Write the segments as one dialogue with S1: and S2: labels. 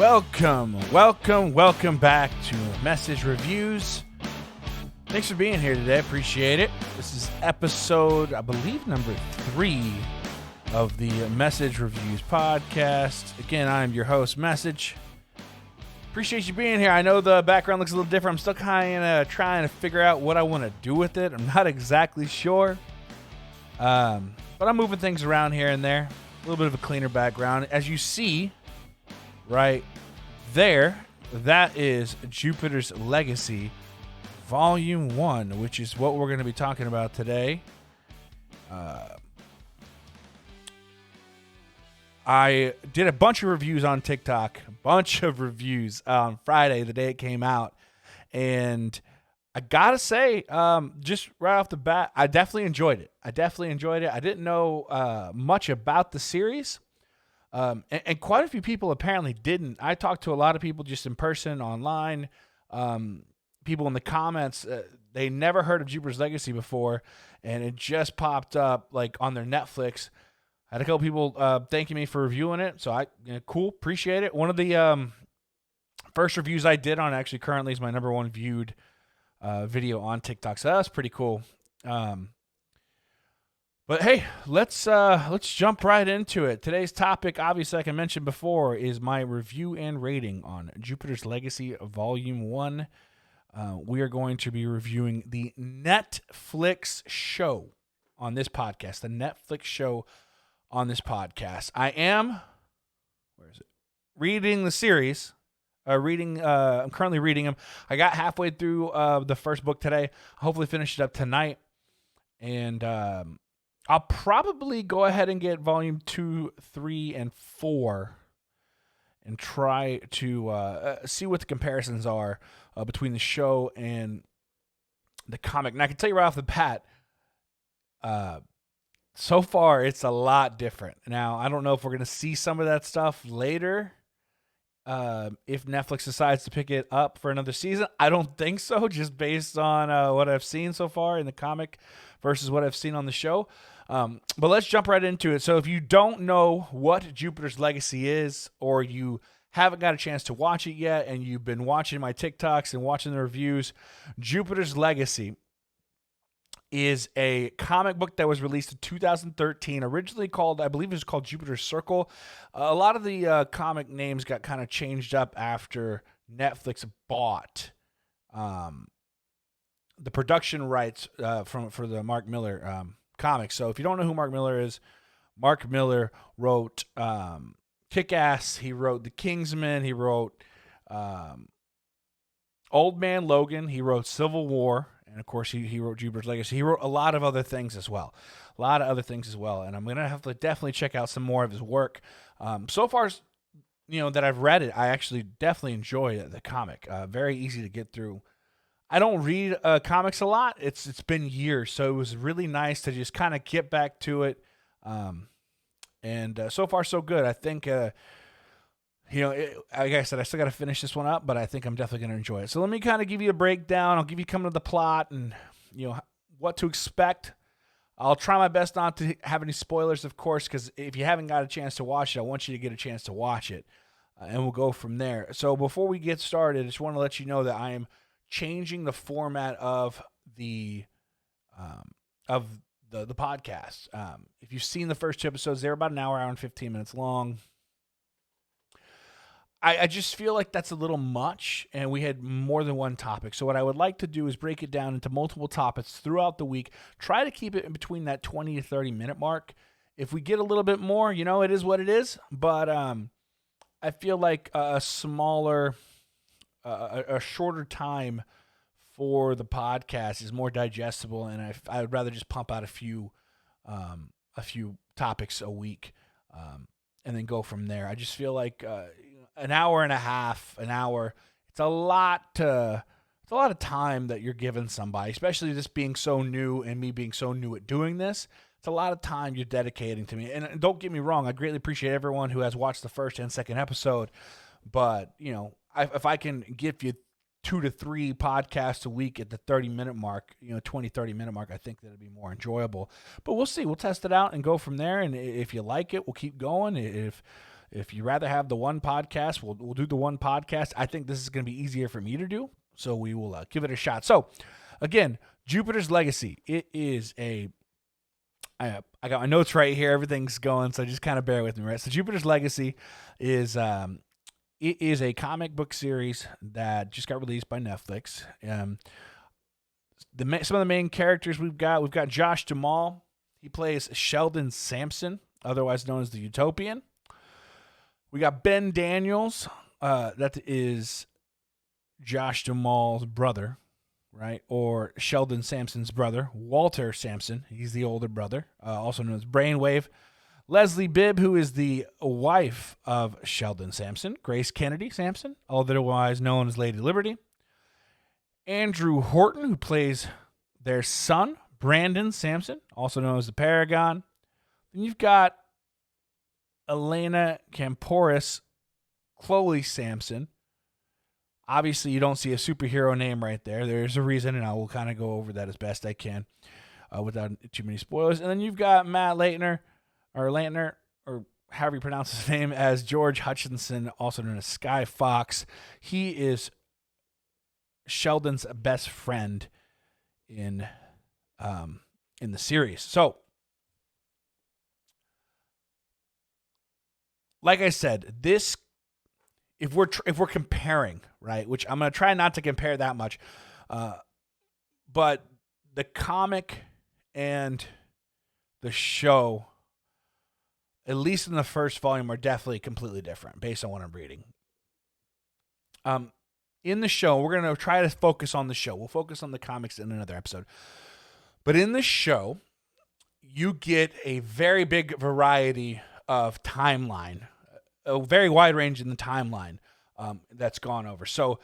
S1: Welcome back to Message Reviews. Thanks for being here today. Appreciate it. This is episode, I believe, number 3 of the Message Reviews podcast. Again, I'm your host, Message. Appreciate you being here. I know the background looks a little different. I'm still kind of trying to figure out what I want to do with it. I'm not exactly sure. But I'm moving things around here and there. A little bit of a cleaner background. As you see right there, that is Jupiter's Legacy Volume 1, which is what we're going to be talking about today. I did a bunch of reviews on TikTok, on Friday, the day it came out. And I got to say, just right off the bat, I definitely enjoyed it. I didn't know much about the series. And quite a few people apparently didn't. I talked to a lot of people just in person, online, people in the comments. They never heard of Jupiter's Legacy before, and it just popped up like on their Netflix. I had a couple people thanking me for reviewing it, so cool, appreciate it. One of the first reviews I did on actually currently is my number 1 viewed video on TikTok, so that's pretty cool. But hey, let's jump right into it. Today's topic, obviously, like I mentioned before, is my review and rating on Jupiter's Legacy Volume 1. We are going to be reviewing the Netflix show on this podcast. I am, reading the series. I'm currently reading them. I got halfway through the first book today. Hopefully finish it up tonight. And I'll probably go ahead and get volume 2, 3, and 4 and try to see what the comparisons are between the show and the comic. And I can tell you right off the bat, so far it's a lot different. Now, I don't know if we're going to see some of that stuff later if Netflix decides to pick it up for another season. I don't think so, just based on what I've seen so far in the comic versus what I've seen on the show. But let's jump right into it. So if you don't know what Jupiter's Legacy is, or you haven't got a chance to watch it yet and you've been watching my TikToks and watching the reviews, Jupiter's Legacy is a comic book that was released in 2013, originally called, I believe it was called Jupiter's Circle. A lot of the comic names got kind of changed up after Netflix bought the production rights for the Mark Millar comics. So if you don't know who Mark Millar is, Mark Millar wrote Kick-Ass, he wrote The Kingsman, he wrote Old Man Logan, he wrote Civil War, and of course he wrote Jupiter's Legacy. He wrote a lot of other things as well. And I'm going to have to definitely check out some more of his work. So far, that I've read it, I actually definitely enjoy the comic. Very easy to get through. I don't read comics a lot. It's been years, so it was really nice to just kind of get back to it. And so far, so good. I think, like I said, I still got to finish this one up, but I think I'm definitely going to enjoy it. So let me kind of give you a breakdown. I'll give you coming to the plot and what to expect. I'll try my best not to have any spoilers, of course, because if you haven't got a chance to watch it, I want you to get a chance to watch it, and we'll go from there. So before we get started, I just want to let you know that I am changing the format of the podcast. If you've seen the first 2 episodes, they're about an hour and 15 minutes long. I just feel like that's a little much, and we had more than one topic. So what I would like to do is break it down into multiple topics throughout the week. Try to keep it in between that 20 to 30 minute mark. If we get a little bit more, it is what it is. But I feel like a smaller, a shorter time for the podcast is more digestible, and I would rather just pump out a few topics a week, and then go from there. I just feel like an hour and a half, an hour, it's a lot of time that you're giving somebody, especially this being so new and me being so new at doing this. It's a lot of time you're dedicating to me. And don't get me wrong, I greatly appreciate everyone who has watched the first and second episode. But, if I can give you 2 to 3 podcasts a week at the 30-minute mark, 20, 30-minute mark, I think that'd be more enjoyable. But we'll see. We'll test it out and go from there. And if you like it, we'll keep going. If If you rather have the one podcast, we'll do the one podcast. I think this is going to be easier for me to do, so we will give it a shot. So, again, Jupiter's Legacy. It is I got my notes right here. Everything's going, so just kind of bear with me, right? So, Jupiter's Legacy is it is a comic book series that just got released by Netflix. Some of the main characters we've got Josh Duhamel. He plays Sheldon Sampson, otherwise known as the Utopian. We got Ben Daniels. That is Josh Duhamel's brother, right? Or Sheldon Sampson's brother, Walter Sampson. He's the older brother, also known as Brainwave. Leslie Bibb, who is the wife of Sheldon Sampson. Grace Kennedy Sampson, otherwise known as Lady Liberty. Andrew Horton, who plays their son, Brandon Sampson, also known as the Paragon. Then you've got Elena Camporis, Chloe Sampson. Obviously, you don't see a superhero name right there. There's a reason, and I will kind of go over that as best I can without too many spoilers. And then you've got Matt Lantner, or however you pronounce his name, as George Hutchinson, also known as Sky Fox. He is Sheldon's best friend in the series. So, like I said, this if we're comparing, right, which I'm going to try not to compare that much, but the comic and the show, at least in the first volume, are definitely completely different based on what I'm reading. In the show, we're going to try to focus on the show. We'll focus on the comics in another episode. But in the show, you get a very big variety of timeline, a very wide range in the timeline that's gone over. So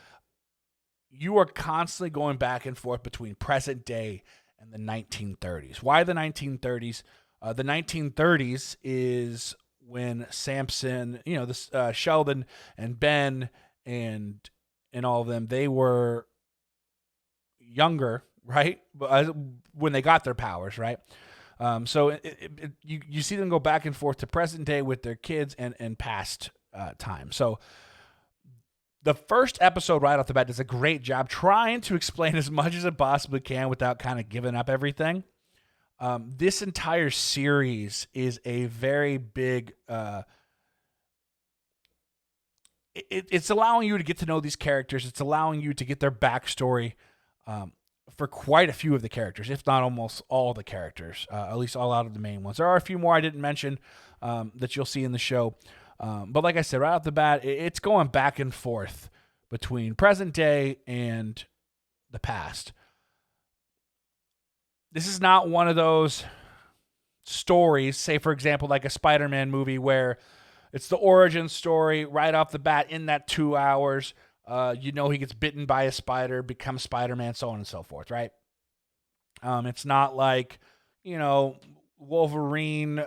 S1: you are constantly going back and forth between present day and the 1930s. Why the 1930s? The 1930s is when Sampson, Sheldon and Ben and all of them, they were younger, right? When they got their powers, right? So you see them go back and forth to present day with their kids and past time. So the first episode right off the bat does a great job trying to explain as much as it possibly can without kind of giving up everything. This entire series is a very big... It's allowing you to get to know these characters. It's allowing you to get their backstory for quite a few of the characters, if not almost all the characters, at least all out of the main ones. There are a few more I didn't mention that you'll see in the show. But like I said, right off the bat, it's going back and forth between present day and the past. This is not one of those stories, say, for example, like a Spider-Man movie where it's the origin story right off the bat in that 2 hours. He gets bitten by a spider, becomes Spider-Man, so on and so forth, right? It's not like, Wolverine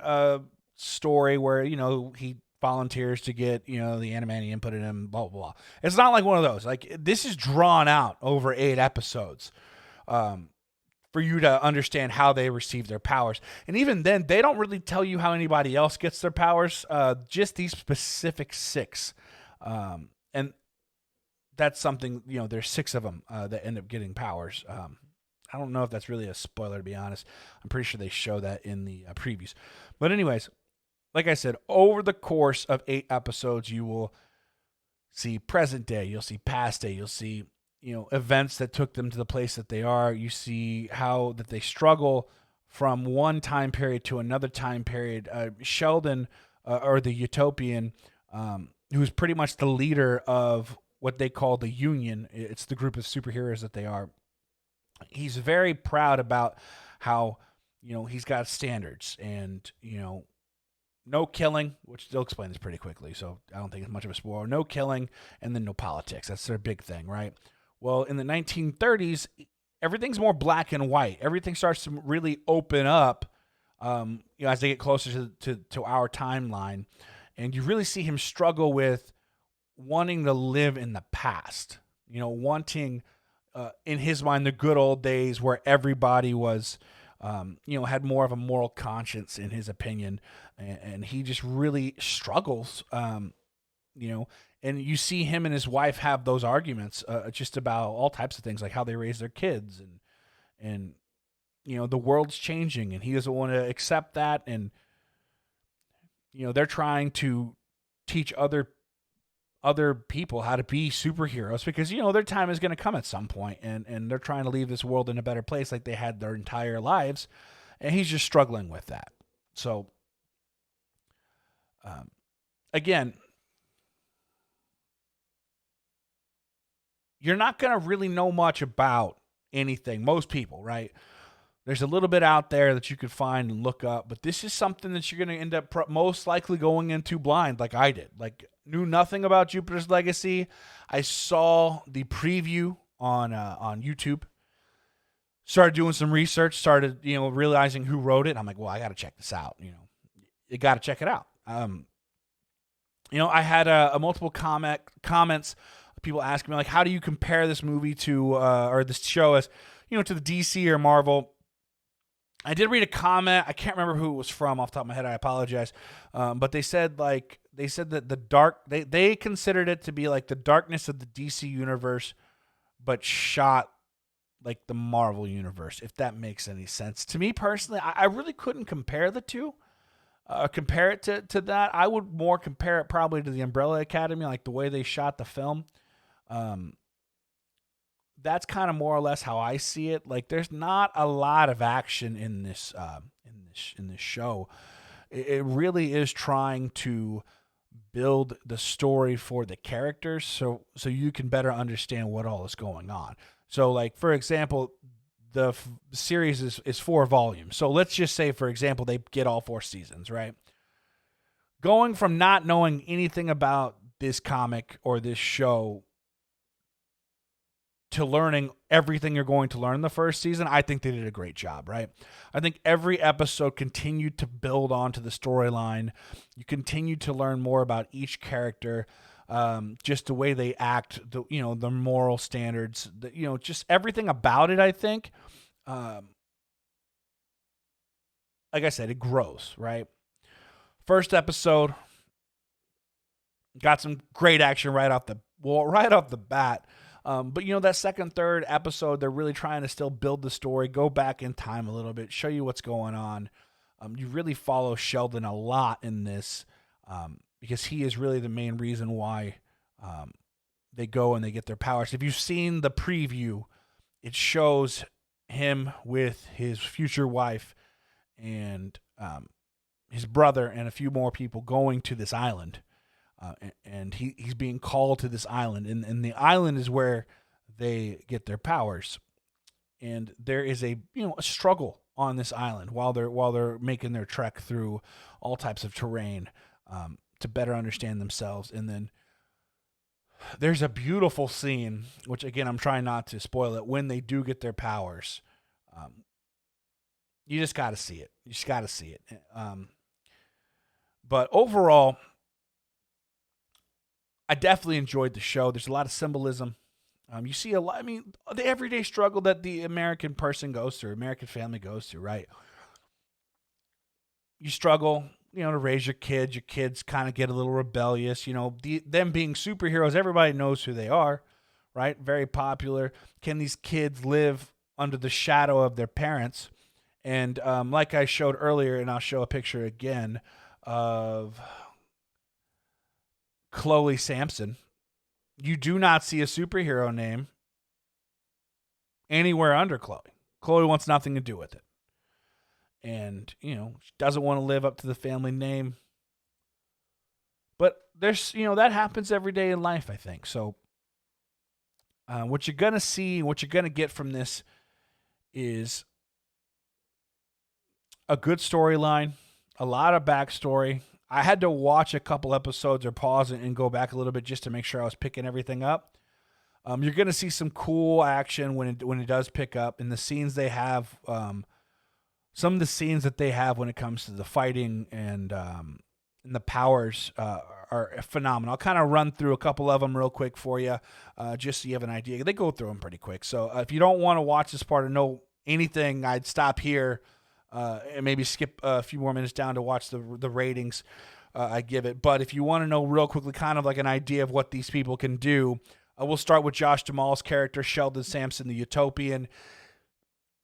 S1: story where, he volunteers to get, the Animanium put in him, blah, blah, blah. It's not like one of those. Like, this is drawn out over 8 episodes for you to understand how they receive their powers. And even then, they don't really tell you how anybody else gets their powers, just these specific 6. And that's something, there's 6 of them that end up getting powers. I don't know if that's really a spoiler, to be honest. I'm pretty sure they show that in the previews. But anyways, like I said, over the course of 8 episodes, you will see present day, you'll see past day, you'll see, events that took them to the place that they are. You see how that they struggle from one time period to another time period. Sheldon, or the Utopian, who's pretty much the leader of what they call the Union. It's the group of superheroes that they are. He's very proud about how, he's got standards and, no killing, which they'll explain this pretty quickly, so I don't think it's much of a spoiler. No killing, and then no politics. That's their big thing, right? Well, in the 1930s, everything's more black and white. Everything starts to really open up, as they get closer to our timeline, and you really see him struggle with wanting to live in the past. Wanting, in his mind, the good old days where everybody was had more of a moral conscience in his opinion, and he just really struggles. And you see him and his wife have those arguments just about all types of things, like how they raise their kids, and the world's changing, and he doesn't want to accept that, and they're trying to teach other people how to be superheroes because their time is going to come at some point, and they're trying to leave this world in a better place like they had their entire lives, and he's just struggling with that. So again, you're not going to really know much about anything, most people, right? There's a little bit out there that you could find and look up, but this is something that you're going to end up most likely going into blind, like I did. Like, knew nothing about Jupiter's Legacy. I saw the preview on YouTube, started doing some research, started realizing who wrote it. I'm like, well, I got to check this out. You got to check it out. I had multiple comments. People asking me, like, how do you compare this movie to or this show as to the DC or Marvel? I did read a comment. I can't remember who it was from off the top of my head. I apologize. But they said that they considered it to be like the darkness of the DC universe, but shot like the Marvel universe, if that makes any sense. To me personally, I really couldn't compare the two. Compare it to that. I would more compare it probably to the Umbrella Academy, like the way they shot the film. That's kind of more or less how I see it. Like, there's not a lot of action in this show. It really is trying to build the story for the characters, so you can better understand what all is going on. So, like, for example, the series is 4 volumes. So let's just say, for example, they get all 4 seasons, right? Going from not knowing anything about this comic or this show to learning everything you're going to learn in the first season, I think they did a great job, right? I think every episode continued to build onto the storyline. You continue to learn more about each character, just the way they act, the moral standards, just everything about it, I think. Like I said, it grows, right? First episode, got some great action right off the bat. But that second, third episode, they're really trying to still build the story, go back in time a little bit, show you what's going on. You really follow Sheldon a lot in this, because he is really the main reason why they go and they get their powers. If you've seen the preview, it shows him with his future wife and his brother and a few more people going to this island. And he's being called to this island, and the island is where they get their powers. And there is a struggle on this island while they're making their trek through all types of terrain to better understand themselves. And then there's a beautiful scene, which again I'm trying not to spoil it, when they do get their powers. You just got to see it. You just got to see it. But overall, I definitely enjoyed the show. There's a lot of symbolism. You see a lot. I mean, the everyday struggle that the American person goes through, American family goes through, right? You struggle, to raise your kids. Your kids kind of get a little rebellious. Them being superheroes, everybody knows who they are, right? Very popular. Can these kids live under the shadow of their parents? And like I showed earlier, and I'll show a picture again of Chloe Sampson. You do not see a superhero name anywhere under Chloe. Chloe wants nothing to do with it. And, she doesn't want to live up to the family name. But there's, that happens every day in life, I think. So what you're going to see, what you're going to get from this is a good storyline, a lot of backstory. I had to watch a couple episodes or pause it and go back a little bit just to make sure I was picking everything up. You're going to see some cool action when it does pick up, and the scenes they have, some of the scenes that they have when it comes to the fighting and the powers are phenomenal. I'll kind of run through a couple of them real quick for you, just so you have an idea. They go through them pretty quick. So if you don't want to watch this part or know anything, I'd stop here and maybe skip a few more minutes down to watch the ratings I give it. But if you want to know real quickly, kind of like an idea of what these people can do, we'll start with Josh Duhamel's character, Sheldon Sampson, the Utopian.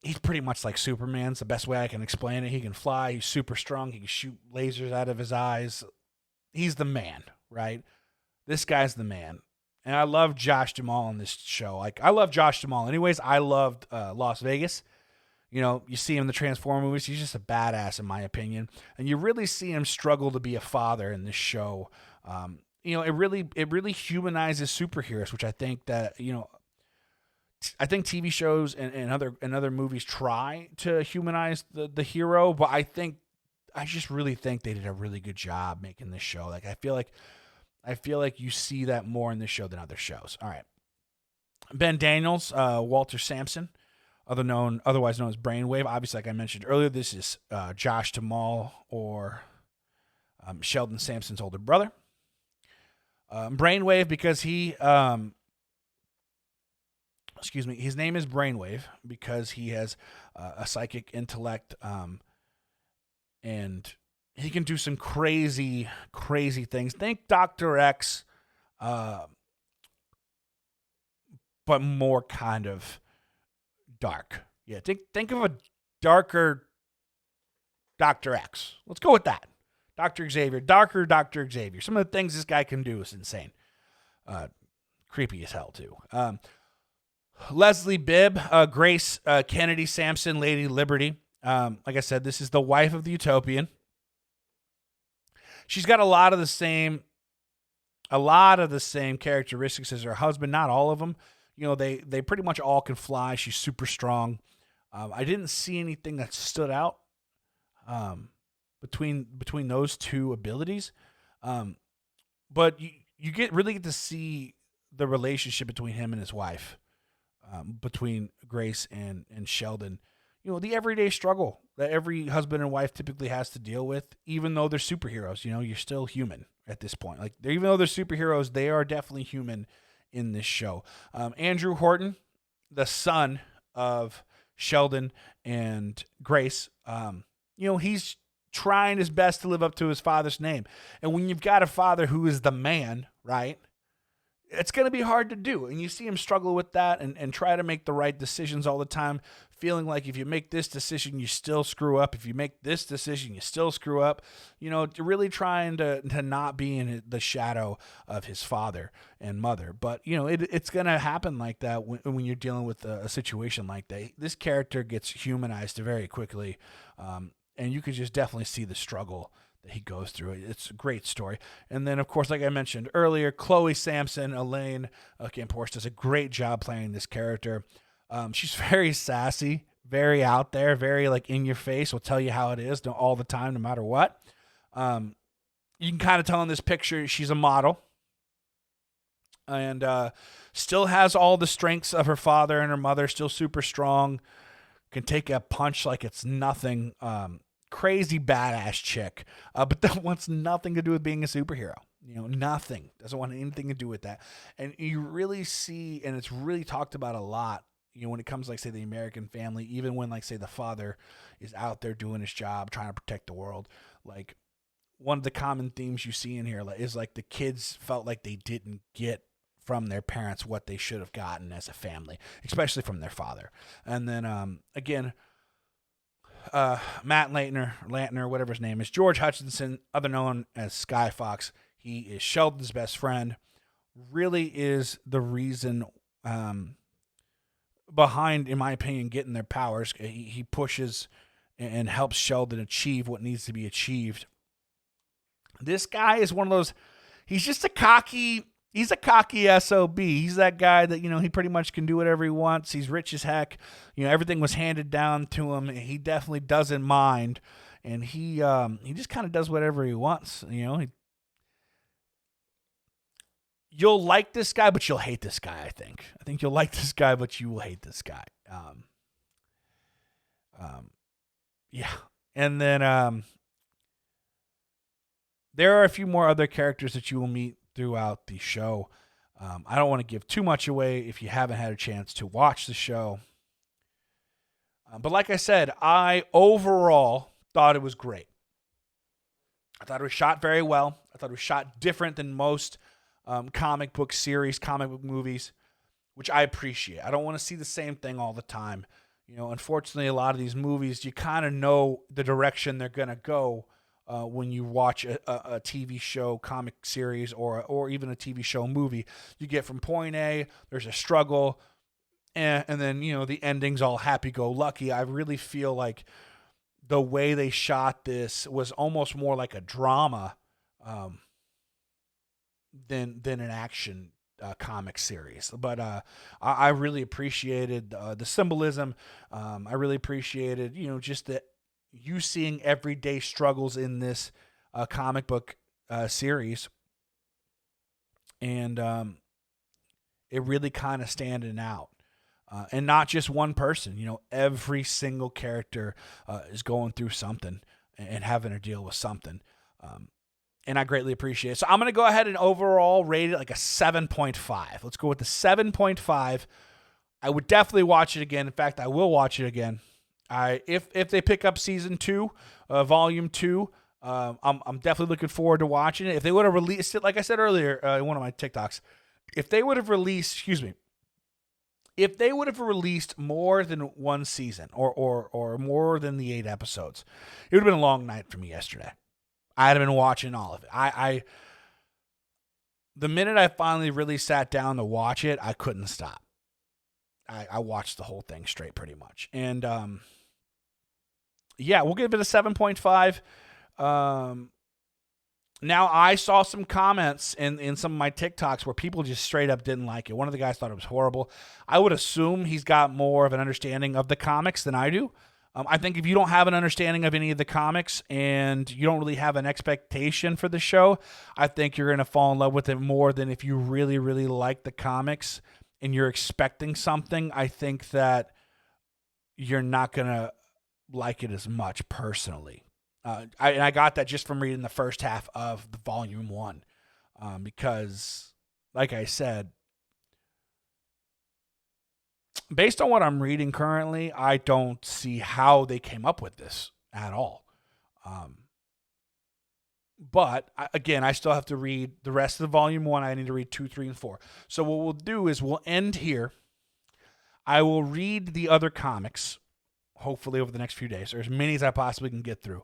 S1: He's pretty much like Superman's the best way I can explain it. He can fly. He's super strong. He can shoot lasers out of his eyes. He's the man, right? This guy's the man. And I love Josh Duhamel in this show. Like, I love Josh Duhamel. Anyways, I loved Las Vegas. You know, you see him in the Transformers movies. He's just a badass, in my opinion. And you really see him struggle to be a father in this show. You know, it really humanizes superheroes, which I think that, you know, I think TV shows and other movies try to humanize the hero, but I just really think they did a really good job making this show. Like, I feel like you see that more in this show than other shows. All right. Ben Daniels, Walter Sampson, otherwise known as Brainwave. Obviously, like I mentioned earlier, this is Josh Duhamel or Sheldon Sampson's older brother. Brainwave because his name is Brainwave because he has a psychic intellect, and he can do some crazy, crazy things. Think Dr. X, but more kind of dark. Yeah, think of a darker Dr. X. Let's go with that. Dr. Xavier, darker Dr. Xavier. Some of the things this guy can do is insane. Creepy as hell, too. Leslie Bibb, Grace Kennedy Sampson, Lady Liberty. Like I said, this is the wife of the Utopian. She's got a lot of the same characteristics as her husband. Not all of them. You know, they pretty much all can fly. She's super strong. I didn't see anything that stood out between those two abilities. But you really get to see the relationship between him and his wife. Between Grace and Sheldon, you know, the everyday struggle that every husband and wife typically has to deal with, even though they're superheroes. You know, you're still human at this point. Like, even though they're superheroes, they are definitely human in this show. Andrew Horton, the son of Sheldon and Grace, you know, he's trying his best to live up to his father's name. And when you've got a father who is the man, right, it's going to be hard to do. And you see him struggle with that and try to make the right decisions all the time, feeling like if you make this decision, you still screw up. If you make this decision, you still screw up. You know, really trying to not be in the shadow of his father and mother. But, you know, it's going to happen like that when you're dealing with a situation like that. This character gets humanized very quickly, and you could just definitely see the struggle that he goes through. It's a great story. And then, of course, like I mentioned earlier, Chloe Sampson, Elaine Camporce, does a great job playing this character. She's very sassy, very out there, very like in your face, will tell you how it is all the time, no matter what. You can kind of tell in this picture she's a model and still has all the strengths of her father and her mother, still super strong, can take a punch like it's nothing. Crazy badass chick, but that wants nothing to do with being a superhero. You know, nothing. Doesn't want anything to do with that. And you really see, and it's really talked about a lot, you know, when it comes, like, say, the American family, even when, like, say, the father is out there doing his job, trying to protect the world. Like, one of the common themes you see in here is, like, the kids felt like they didn't get from their parents what they should have gotten as a family, especially from their father. And then, again, Matt Lantner, whatever his name is, George Hutchinson, other known as Sky Fox. He is Sheldon's best friend. Really is the reason behind, in my opinion, getting their powers. He pushes and helps Sheldon achieve what needs to be achieved. This guy is one of those. He's just a cocky SOB. He's that guy that, you know, he pretty much can do whatever he wants. He's rich as heck. You know, everything was handed down to him. He definitely doesn't mind. And he just kind of does whatever he wants. You know, you'll like this guy, but you'll hate this guy, I think you'll like this guy, but you will hate this guy. Yeah. And then there are a few more other characters that you will meet throughout the show. I don't want to give too much away if you haven't had a chance to watch the show. But like I said, I overall thought it was great. I thought it was shot very well. I thought it was shot different than most comic book series, comic book movies, which I appreciate. I don't want to see the same thing all the time. Unfortunately, a lot of these movies, you kind of know the direction they're going to go when you watch a TV show, comic series, or even a TV show movie. You get from point A, there's a struggle, and then, the ending's all happy-go-lucky. I really feel like the way they shot this was almost more like a drama than an action comic series. But I really appreciated the symbolism. I really appreciated, just you seeing everyday struggles in this comic book series. And it really kind of standing out. And not just one person, every single character is going through something and having to deal with something. And I greatly appreciate it. So I'm going to go ahead and overall rate it like a 7.5. Let's go with the 7.5. I would definitely watch it again. In fact, I will watch it again. If they pick up season 2, volume 2, I'm definitely looking forward to watching it. If they would have released it, like I said earlier in one of my TikToks, if they would have released more than one season or more than the 8 episodes, it would have been a long night for me yesterday. I'd have been watching all of it. The minute I finally really sat down to watch it, I couldn't stop. I watched the whole thing straight pretty much. And we'll give it a 7.5. Now, I saw some comments in some of my TikToks where people just straight up didn't like it. One of the guys thought it was horrible. I would assume he's got more of an understanding of the comics than I do. I think if you don't have an understanding of any of the comics and you don't really have an expectation for the show, I think you're going to fall in love with it more than if you really, really like the comics and you're expecting something. I think that you're not going to like it as much personally. I got that just from reading the first half of the volume 1, because, like I said, based on what I'm reading currently, I don't see how they came up with this at all. But again, I still have to read the rest of the volume 1. I need to read 2, 3, and 4. So what we'll do is we'll end here. I will read the other comics, hopefully over the next few days, or as many as I possibly can get through.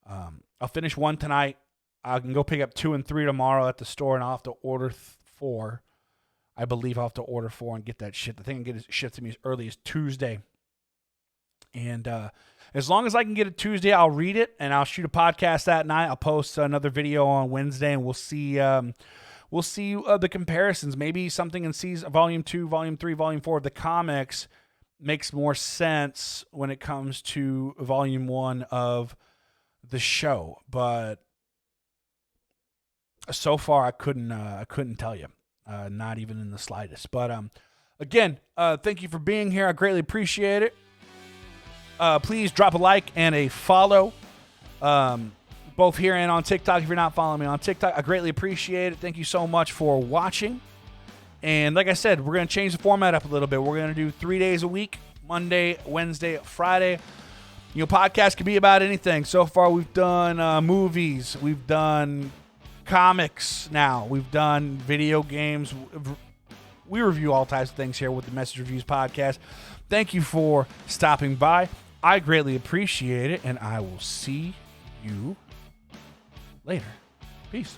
S1: I'll finish 1 tonight. I can go pick up 2 and 3 tomorrow at the store, and I'll have to order 4. I believe I'll have to order 4 and get that shit. The thing can get it shipped to me as early as Tuesday. And as long as I can get it Tuesday, I'll read it, and I'll shoot a podcast that night. I'll post another video on Wednesday, and we'll see the comparisons. Maybe something in season volume 2, volume 3, volume 4 of the comics makes more sense when it comes to volume 1 of the show. But so far, I couldn't tell you. Not even in the slightest. But again, thank you for being here. I greatly appreciate it. Please drop a like and a follow, both here and on TikTok. If you're not following me on TikTok, I greatly appreciate it. Thank you so much for watching. And like I said, we're going to change the format up a little bit. We're going to do 3 days a week: Monday, Wednesday, Friday. Podcast can be about anything. So far, we've done movies. We've done comics now. We've done video games. We review all types of things here with the Message Reviews podcast. Thank you for stopping by. I greatly appreciate it, and I will see you later. Peace.